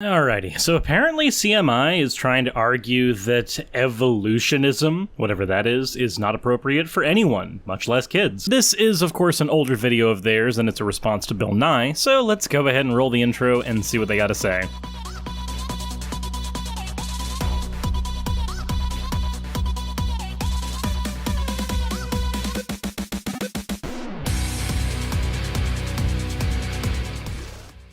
Alrighty, so apparently CMI is trying to argue that evolutionism, whatever that is not appropriate for anyone, much less kids. This is, of course, an older video of theirs, and it's a response to Bill Nye, so let's go ahead and roll the intro and see what they gotta say.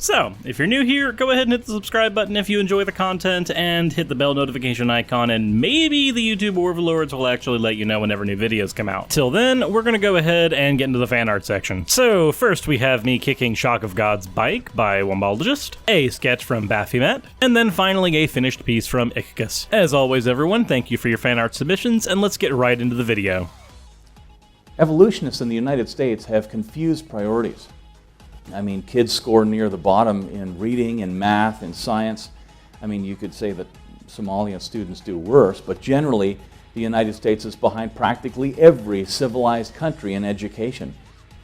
So, if you're new here, go ahead and hit the subscribe button if you enjoy the content, and hit the bell notification icon, and maybe the YouTube overlords will actually let you know whenever new videos come out. Till then, we're gonna go ahead and get into the fan art section. So, first we have me kicking Shock of God's Bike by Wombologist, a sketch from Baphomet, and then finally a finished piece from Ichicus. As always, everyone, thank you for your fan art submissions, and let's get right into the video. Evolutionists in the United States have confused priorities. I mean, kids score near the bottom in reading and math and science. I mean, you could say that Somalian students do worse, but generally the United States is behind practically every civilized country in education.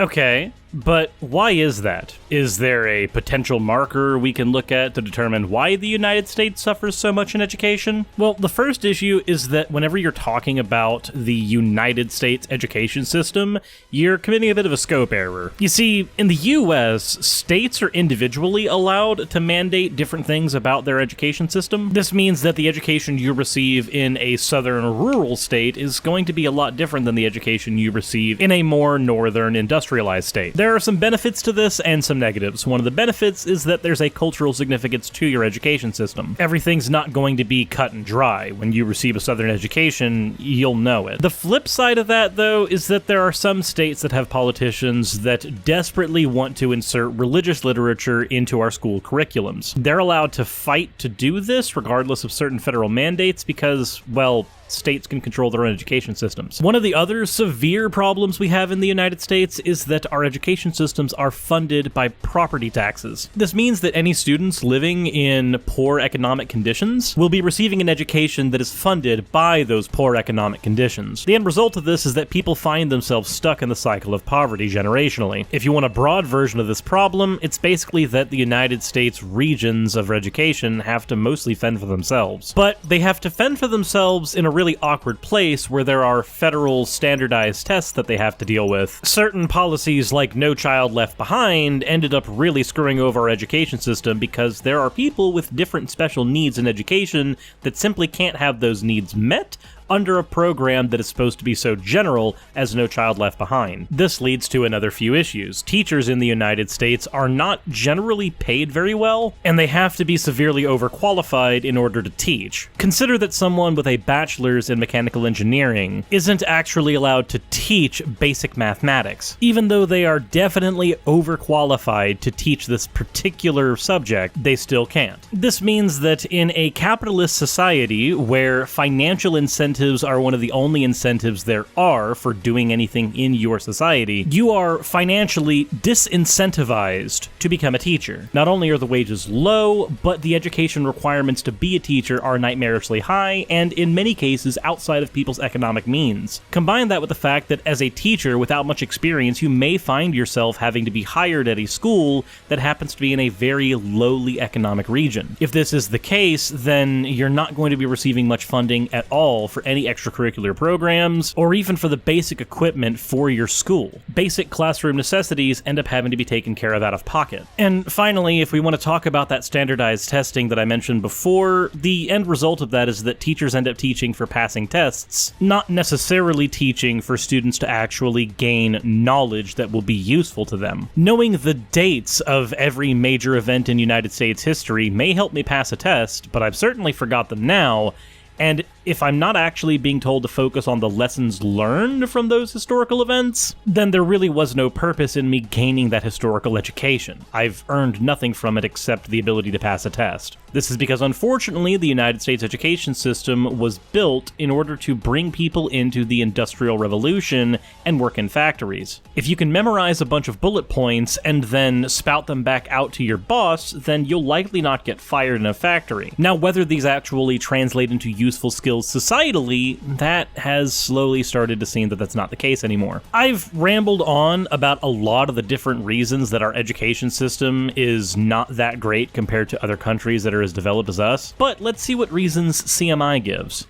Okay, but why is that? Is there a potential marker we can look at to determine why the United States suffers so much in education? Well, the first issue is that whenever you're talking about the United States education system, you're committing a bit of a scope error. You see, in the US, states are individually allowed to mandate different things about their education system. This means that the education you receive in a southern rural state is going to be a lot different than the education you receive in a more northern industrialized state. There are some benefits to this and some negatives. One of the benefits is that there's a cultural significance to your education system. Everything's not going to be cut and dry. When you receive a southern education, you'll know it. The flip side of that, though, is that there are some states that have politicians that desperately want to insert religious literature into our school curriculums. They're allowed to fight to do this regardless of certain federal mandates because, well, states can control their own education systems. One of the other severe problems we have in the United States is that our education systems are funded by property taxes. This means that any students living in poor economic conditions will be receiving an education that is funded by those poor economic conditions. The end result of this is that people find themselves stuck in the cycle of poverty generationally. If you want a broad version of this problem, it's basically that the United States regions of education have to mostly fend for themselves. But they have to fend for themselves in a really awkward place where there are federal standardized tests that they have to deal with. Certain policies like No Child Left Behind ended up really screwing over our education system because there are people with different special needs in education that simply can't have those needs met under a program that is supposed to be so general as No Child Left Behind. This leads to another few issues. Teachers in the United States are not generally paid very well, and they have to be severely overqualified in order to teach. Consider that someone with a bachelor's in mechanical engineering isn't actually allowed to teach basic mathematics. Even though they are definitely overqualified to teach this particular subject, they still can't. This means that in a capitalist society where financial incentives are one of the only incentives there are for doing anything in your society, you are financially disincentivized to become a teacher. Not only are the wages low, but the education requirements to be a teacher are nightmarishly high, and in many cases outside of people's economic means. Combine that with the fact that as a teacher without much experience, you may find yourself having to be hired at a school that happens to be in a very lowly economic region. If this is the case, then you're not going to be receiving much funding at all for any extracurricular programs, or even for the basic equipment for your school. Basic classroom necessities end up having to be taken care of out of pocket. And finally, if we want to talk about that standardized testing that I mentioned before, the end result of that is that teachers end up teaching for passing tests, not necessarily teaching for students to actually gain knowledge that will be useful to them. Knowing the dates of every major event in United States history may help me pass a test, but I've certainly forgot them now, and if I'm not actually being told to focus on the lessons learned from those historical events, then there really was no purpose in me gaining that historical education. I've earned nothing from it except the ability to pass a test. This is because, unfortunately, the United States education system was built in order to bring people into the Industrial Revolution and work in factories. If you can memorize a bunch of bullet points and then spout them back out to your boss, then you'll likely not get fired in a factory. Now, whether these actually translate into useful skills until societally, that has slowly started to seem that that's not the case anymore. I've rambled on about a lot of the different reasons that our education system is not that great compared to other countries that are as developed as us, but let's see what reasons CMI gives.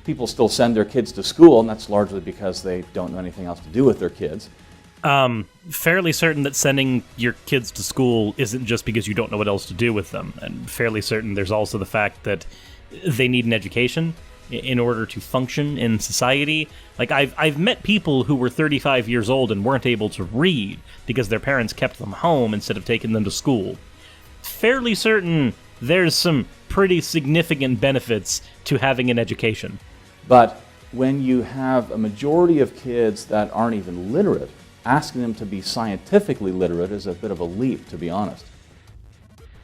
People still send their kids to school, and that's largely because they don't know anything else to do with their kids. Fairly certain that sending your kids to school isn't just because you don't know what else to do with them, and fairly certain there's also the fact that they need an education in order to function in society. Like, I've met people who were 35 years old and weren't able to read because their parents kept them home instead of taking them to school. Fairly certain there's some pretty significant benefits to having an education. But when you have a majority of kids that aren't even literate, asking them to be scientifically literate is a bit of a leap, to be honest.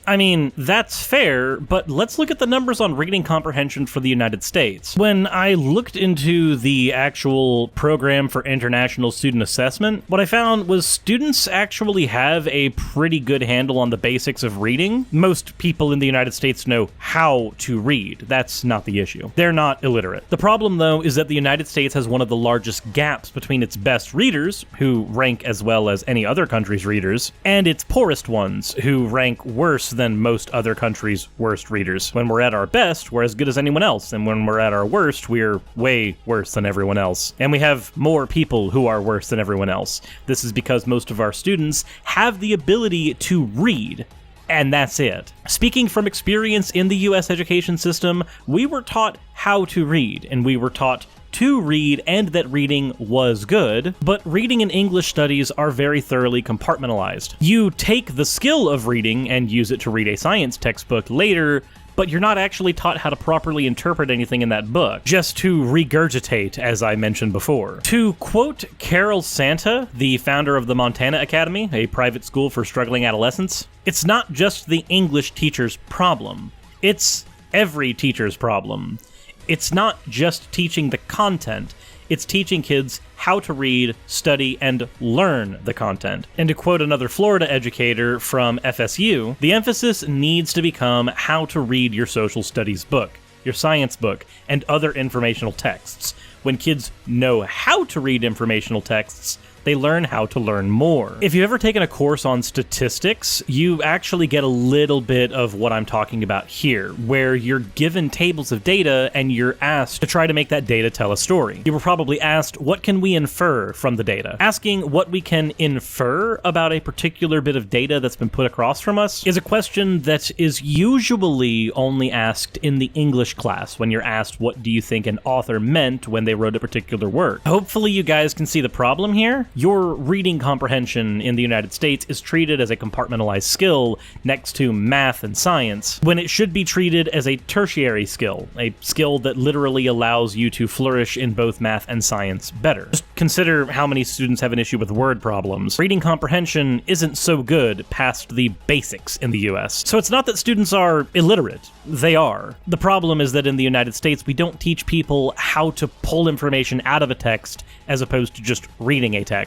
I mean, that's fair, but let's look at the numbers on reading comprehension for the United States. When I looked into the actual program for international student assessment, what I found was students actually have a pretty good handle on the basics of reading. Most people in the United States know how to read. That's not the issue. They're not illiterate. The problem, though, is that the United States has one of the largest gaps between its best readers, who rank as well as any other country's readers, and its poorest ones, who rank worse than most other countries' worst readers. When we're at our best, we're as good as anyone else, and when we're at our worst, we're way worse than everyone else. And we have more people who are worse than everyone else. This is because most of our students have the ability to read, and that's it. Speaking from experience in the US education system, we were taught how to read, and we were taught to read, and that reading was good, but reading and English studies are very thoroughly compartmentalized. You take the skill of reading and use it to read a science textbook later, but you're not actually taught how to properly interpret anything in that book, just to regurgitate, as I mentioned before. To quote Carol Santa, the founder of the Montana Academy, a private school for struggling adolescents, "It's not just the English teacher's problem. It's every teacher's problem. It's not just teaching the content, it's teaching kids how to read, study, and learn the content." And to quote another Florida educator from FSU, "The emphasis needs to become how to read your social studies book, your science book, and other informational texts. When kids know how to read informational texts, they learn how to learn more." If you've ever taken a course on statistics, you actually get a little bit of what I'm talking about here, where you're given tables of data and you're asked to try to make that data tell a story. You were probably asked, what can we infer from the data? Asking what we can infer about a particular bit of data that's been put across from us is a question that is usually only asked in the English class when you're asked, what do you think an author meant when they wrote a particular work? Hopefully you guys can see the problem here. Your reading comprehension in the United States is treated as a compartmentalized skill next to math and science, when it should be treated as a tertiary skill, a skill that literally allows you to flourish in both math and science better. Just consider how many students have an issue with word problems. Reading comprehension isn't so good past the basics in the US. So it's not that students are illiterate. They are. The problem is that in the United States, we don't teach people how to pull information out of a text as opposed to just reading a text.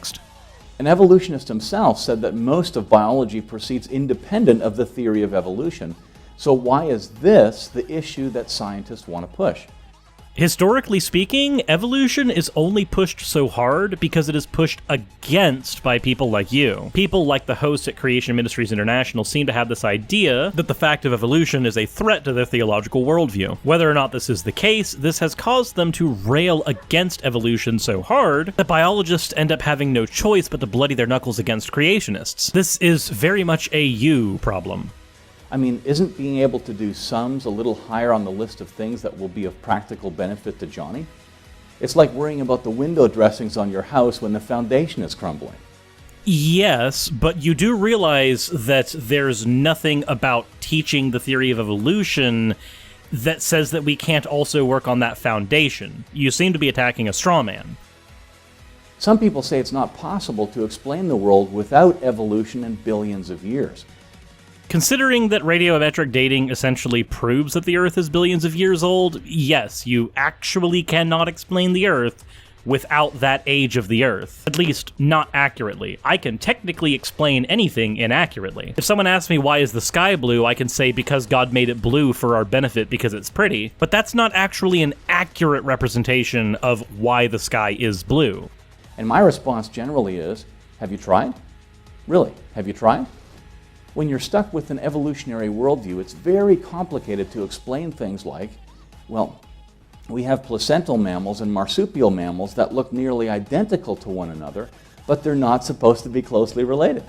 An evolutionist himself said that most of biology proceeds independent of the theory of evolution. So why is this the issue that scientists want to push? Historically speaking, evolution is only pushed so hard because it is pushed against by people like you. People like the hosts at Creation Ministries International seem to have this idea that the fact of evolution is a threat to their theological worldview. Whether or not this is the case, this has caused them to rail against evolution so hard that biologists end up having no choice but to bloody their knuckles against creationists. This is very much a you problem. I mean, isn't being able to do sums a little higher on the list of things that will be of practical benefit to Johnny? It's like worrying about the window dressings on your house when the foundation is crumbling. Yes, but you do realize that there's nothing about teaching the theory of evolution that says that we can't also work on that foundation. You seem to be attacking a straw man. Some people say it's not possible to explain the world without evolution in billions of years. Considering that radiometric dating essentially proves that the Earth is billions of years old, yes, you actually cannot explain the Earth without that age of the Earth. At least, not accurately. I can technically explain anything inaccurately. If someone asks me why is the sky blue, I can say because God made it blue for our benefit because it's pretty, but that's not actually an accurate representation of why the sky is blue. And my response generally is, have you tried? Really, have you tried? When you're stuck with an evolutionary worldview, it's very complicated to explain things like, well, we have placental mammals and marsupial mammals that look nearly identical to one another, but they're not supposed to be closely related.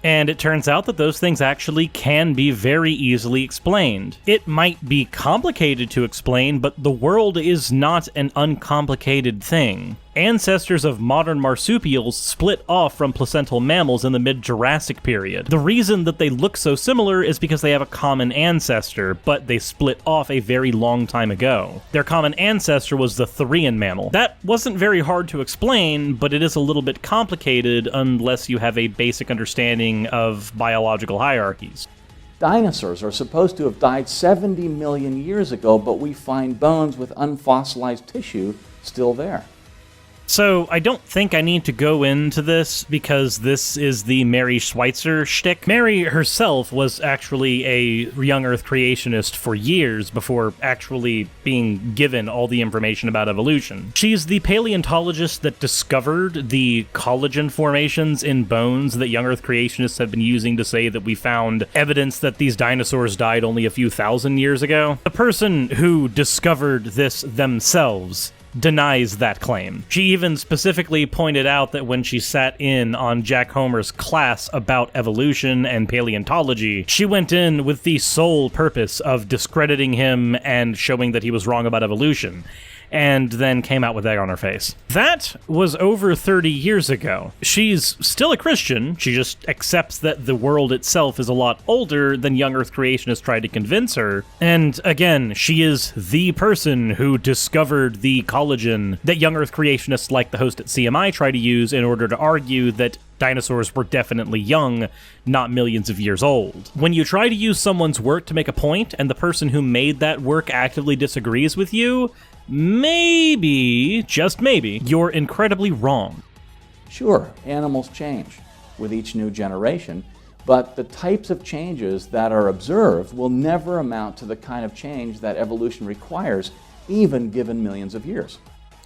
And it turns out that those things actually can be very easily explained. It might be complicated to explain, but the world is not an uncomplicated thing. Ancestors of modern marsupials split off from placental mammals in the mid-Jurassic period. The reason that they look so similar is because they have a common ancestor, but they split off a very long time ago. Their common ancestor was the Therian mammal. That wasn't very hard to explain, but it is a little bit complicated unless you have a basic understanding of biological hierarchies. Dinosaurs are supposed to have died 70 million years ago, but we find bones with unfossilized tissue still there. So, I don't think I need to go into this because this is the Mary Schweitzer shtick. Mary herself was actually a young Earth creationist for years before actually being given all the information about evolution. She's the paleontologist that discovered the collagen formations in bones that young Earth creationists have been using to say that we found evidence that these dinosaurs died only a few thousand years ago. The person who discovered this themselves denies that claim. She even specifically pointed out that when she sat in on Jack Homer's class about evolution and paleontology, she went in with the sole purpose of discrediting him and showing that he was wrong about evolution, and then came out with egg on her face. That was over 30 years ago. She's still a Christian, she just accepts that the world itself is a lot older than young Earth creationists tried to convince her, and again, she is the person who discovered the collagen that young Earth creationists like the host at CMI try to use in order to argue that dinosaurs were definitely young, not millions of years old. When you try to use someone's work to make a point, and the person who made that work actively disagrees with you, maybe, just maybe, you're incredibly wrong. Sure, animals change with each new generation, but the types of changes that are observed will never amount to the kind of change that evolution requires, even given millions of years.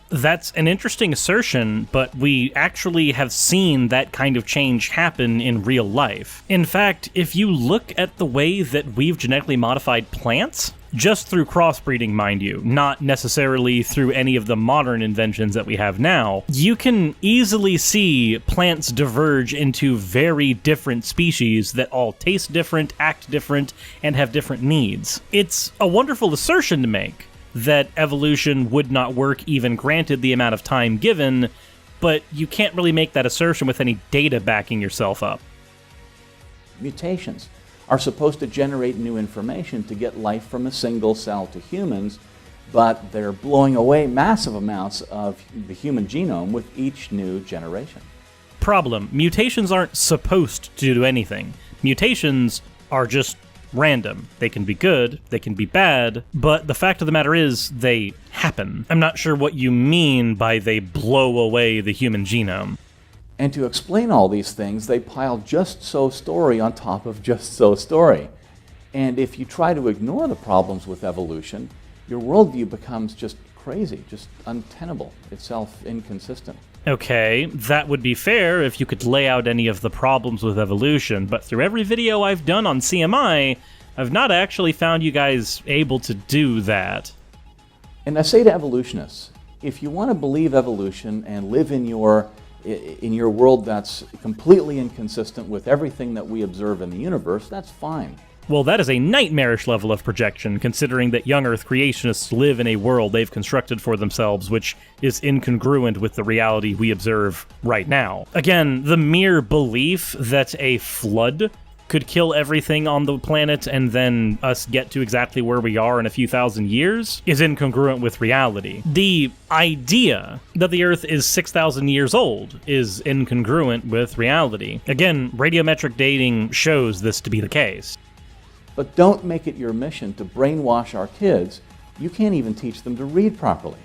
That's an interesting assertion, but we actually have seen that kind of change happen in real life. In fact, if you look at the way that we've genetically modified plants, just through crossbreeding, mind you, not necessarily through any of the modern inventions that we have now, you can easily see plants diverge into very different species that all taste different, act different, and have different needs. It's a wonderful assertion to make that evolution would not work even granted the amount of time given, but you can't really make that assertion with any data backing yourself up. Mutations are supposed to generate new information to get life from a single cell to humans, but they're blowing away massive amounts of the human genome with each new generation. Problem: mutations aren't supposed to do anything. Mutations are just random. They can be good, they can be bad, but the fact of the matter is, they happen. I'm not sure what you mean by they blow away the human genome. And to explain all these things, they pile just so story on top of just so story. And if you try to ignore the problems with evolution, your worldview becomes just crazy, just untenable, itself inconsistent. Okay, that would be fair if you could lay out any of the problems with evolution, but through every video I've done on CMI, I've not actually found you guys able to do that. And I say to evolutionists, if you want to believe evolution and live in your world that's completely inconsistent with everything that we observe in the universe, that's fine. Well, that is a nightmarish level of projection, considering that young Earth creationists live in a world they've constructed for themselves, which is incongruent with the reality we observe right now. Again, the mere belief that a flood could kill everything on the planet and then us get to exactly where we are in a few thousand years is incongruent with reality. The idea that the Earth is 6,000 years old is incongruent with reality. Again, radiometric dating shows this to be the case. But don't make it your mission to brainwash our kids. You can't even teach them to read properly.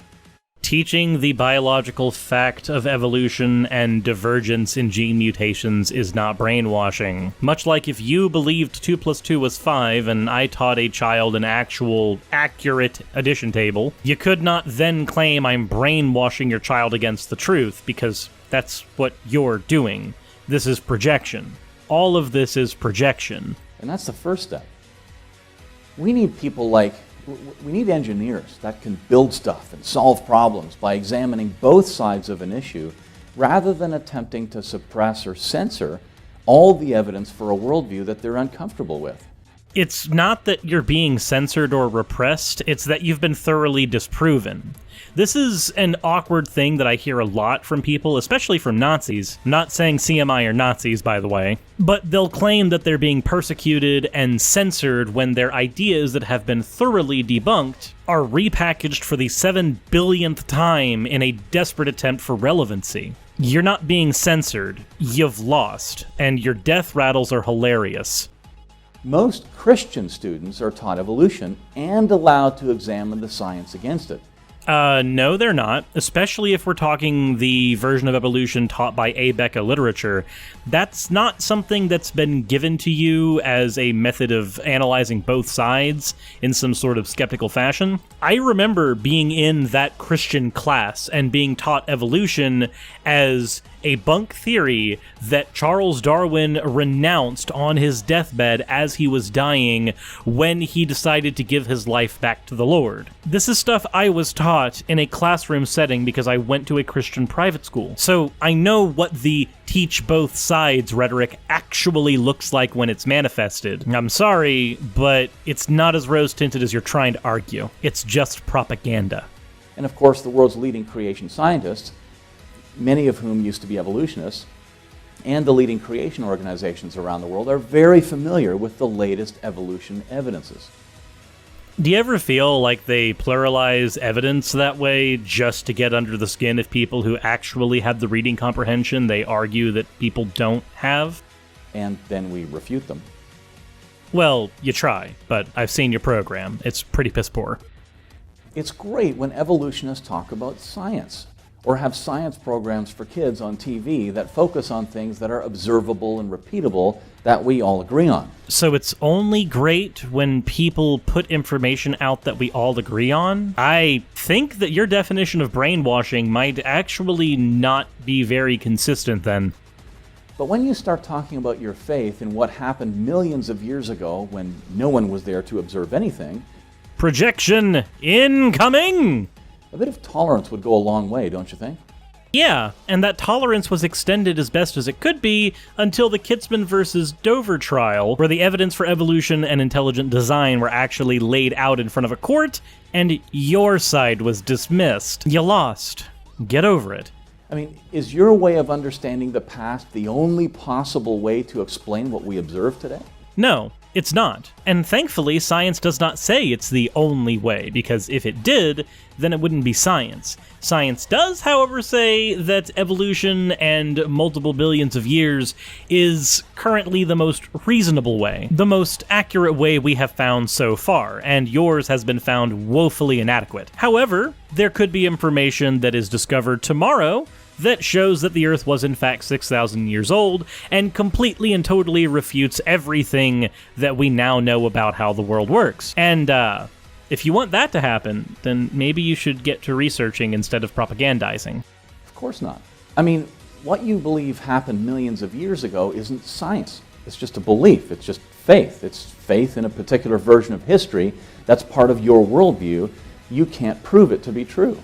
Teaching the biological fact of evolution and divergence in gene mutations is not brainwashing. Much like if you believed 2 + 2 was 5 and I taught a child an actual, accurate addition table, you could not then claim I'm brainwashing your child against the truth, because that's what you're doing. This is projection. All of this is projection. And that's the first step. We need we need engineers that can build stuff and solve problems by examining both sides of an issue rather than attempting to suppress or censor all the evidence for a worldview that they're uncomfortable with. It's not that you're being censored or repressed, it's that you've been thoroughly disproven. This is an awkward thing that I hear a lot from people, especially from Nazis. I'm not saying CMI are Nazis, by the way. But they'll claim that they're being persecuted and censored when their ideas that have been thoroughly debunked are repackaged for the 7 billionth time in a desperate attempt for relevancy. You're not being censored, you've lost, and your death rattles are hilarious. Most Christian students are taught evolution and allowed to examine the science against it. No, they're not, especially if we're talking the version of evolution taught by Abeka literature. That's not something that's been given to you as a method of analyzing both sides in some sort of skeptical fashion. I remember being in that Christian class and being taught evolution as a bunk theory that Charles Darwin renounced on his deathbed as he was dying when he decided to give his life back to the Lord. This is stuff I was taught in a classroom setting because I went to a Christian private school. So I know what the teach both sides rhetoric actually looks like when it's manifested. I'm sorry, but it's not as rose-tinted as you're trying to argue. It's just propaganda. And of course, the world's leading creation scientists, many of whom used to be evolutionists, and the leading creation organizations around the world are very familiar with the latest evolution evidences. Do you ever feel like they pluralize evidence that way just to get under the skin of people who actually have the reading comprehension they argue that people don't have? And then we refute them. Well, you try, but I've seen your program. It's pretty piss poor. It's great when evolutionists talk about science, or have science programs for kids on TV that focus on things that are observable and repeatable that we all agree on. So it's only great when people put information out that we all agree on? I think that your definition of brainwashing might actually not be very consistent then. But when you start talking about your faith in what happened millions of years ago when no one was there to observe anything, projection incoming! A bit of tolerance would go a long way, don't you think? Yeah, and that tolerance was extended as best as it could be until the Kitzman versus Dover trial, where the evidence for evolution and intelligent design were actually laid out in front of a court, and your side was dismissed. You lost. Get over it. I mean, is your way of understanding the past the only possible way to explain what we observe today? No, it's not. And thankfully, science does not say it's the only way, because if it did, then it wouldn't be science. Science does, however, say that evolution and multiple billions of years is currently the most reasonable way, the most accurate way we have found so far, and yours has been found woefully inadequate. However, there could be information that is discovered tomorrow that shows that the Earth was in fact 6,000 years old and completely and totally refutes everything that we now know about how the world works. And if you want that to happen, then maybe you should get to researching instead of propagandizing. Of course not. I mean, what you believe happened millions of years ago isn't science. It's just a belief. It's just faith. It's faith in a particular version of history that's part of your worldview. You can't prove it to be true.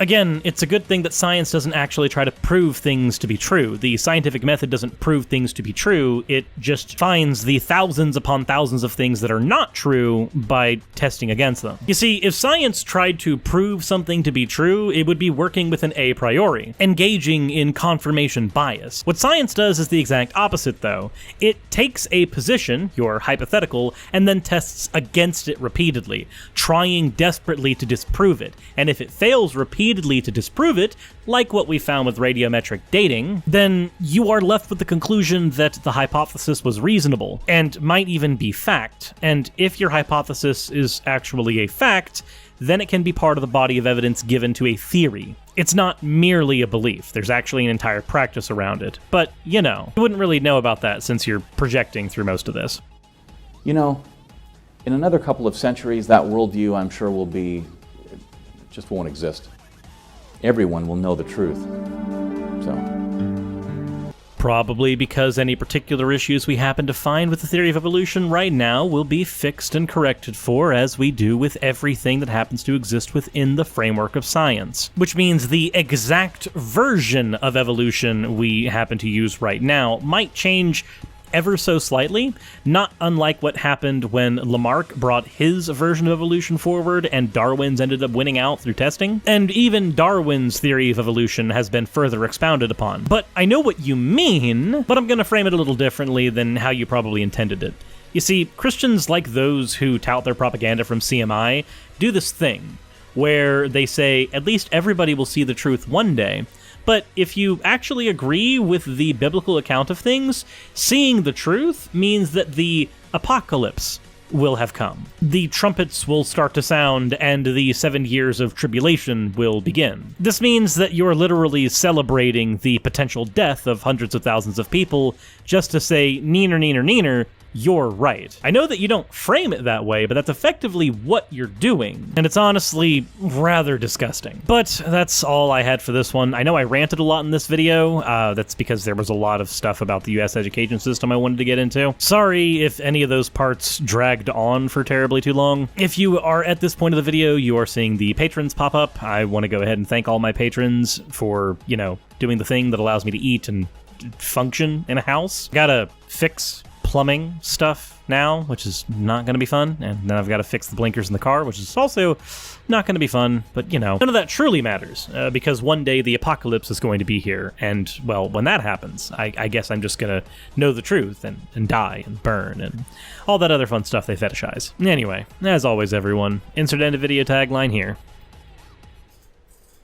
Again, it's a good thing that science doesn't actually try to prove things to be true. The scientific method doesn't prove things to be true, it just finds the thousands upon thousands of things that are not true by testing against them. You see, if science tried to prove something to be true, it would be working with an a priori, engaging in confirmation bias. What science does is the exact opposite, though. It takes a position, your hypothetical, and then tests against it repeatedly, trying desperately to disprove it, and if it fails repeatedly, repeatedly to disprove it, like what we found with radiometric dating, then you are left with the conclusion that the hypothesis was reasonable, and might even be fact. And if your hypothesis is actually a fact, then it can be part of the body of evidence given to a theory. It's not merely a belief, there's actually an entire practice around it. But, you wouldn't really know about that since you're projecting through most of this. In another couple of centuries, that worldview, I'm sure, just won't exist. Everyone will know the truth. Probably because any particular issues we happen to find with the theory of evolution right now will be fixed and corrected for, as we do with everything that happens to exist within the framework of science. Which means the exact version of evolution we happen to use right now might change ever so slightly, not unlike what happened when Lamarck brought his version of evolution forward and Darwin's ended up winning out through testing. And even Darwin's theory of evolution has been further expounded upon. But I know what you mean, but I'm going to frame it a little differently than how you probably intended it. You see, Christians like those who tout their propaganda from CMI do this thing, where they say, at least everybody will see the truth one day. But if you actually agree with the biblical account of things, seeing the truth means that the apocalypse will have come. The trumpets will start to sound, and the 7 years of tribulation will begin. This means that you're literally celebrating the potential death of hundreds of thousands of people just to say, neener, neener, neener, you're right. I know that you don't frame it that way, but that's effectively what you're doing, and it's honestly rather disgusting. But that's all I had for this one. I know I ranted a lot in this video. That's because there was a lot of stuff about the US education system I wanted to get into. Sorry if any of those parts dragged on for terribly too long. If you are at this point of the video, you are seeing the patrons pop up. I want to go ahead and thank all my patrons for, doing the thing that allows me to eat and function in a house. Gotta fix plumbing stuff now, which is not going to be fun, and then I've got to fix the blinkers in the car, which is also not going to be fun, but none of that truly matters, because one day the apocalypse is going to be here, and, well, when that happens, I guess I'm just going to know the truth, and die, and burn, and all that other fun stuff they fetishize. Anyway, as always everyone, insert end of video tagline here.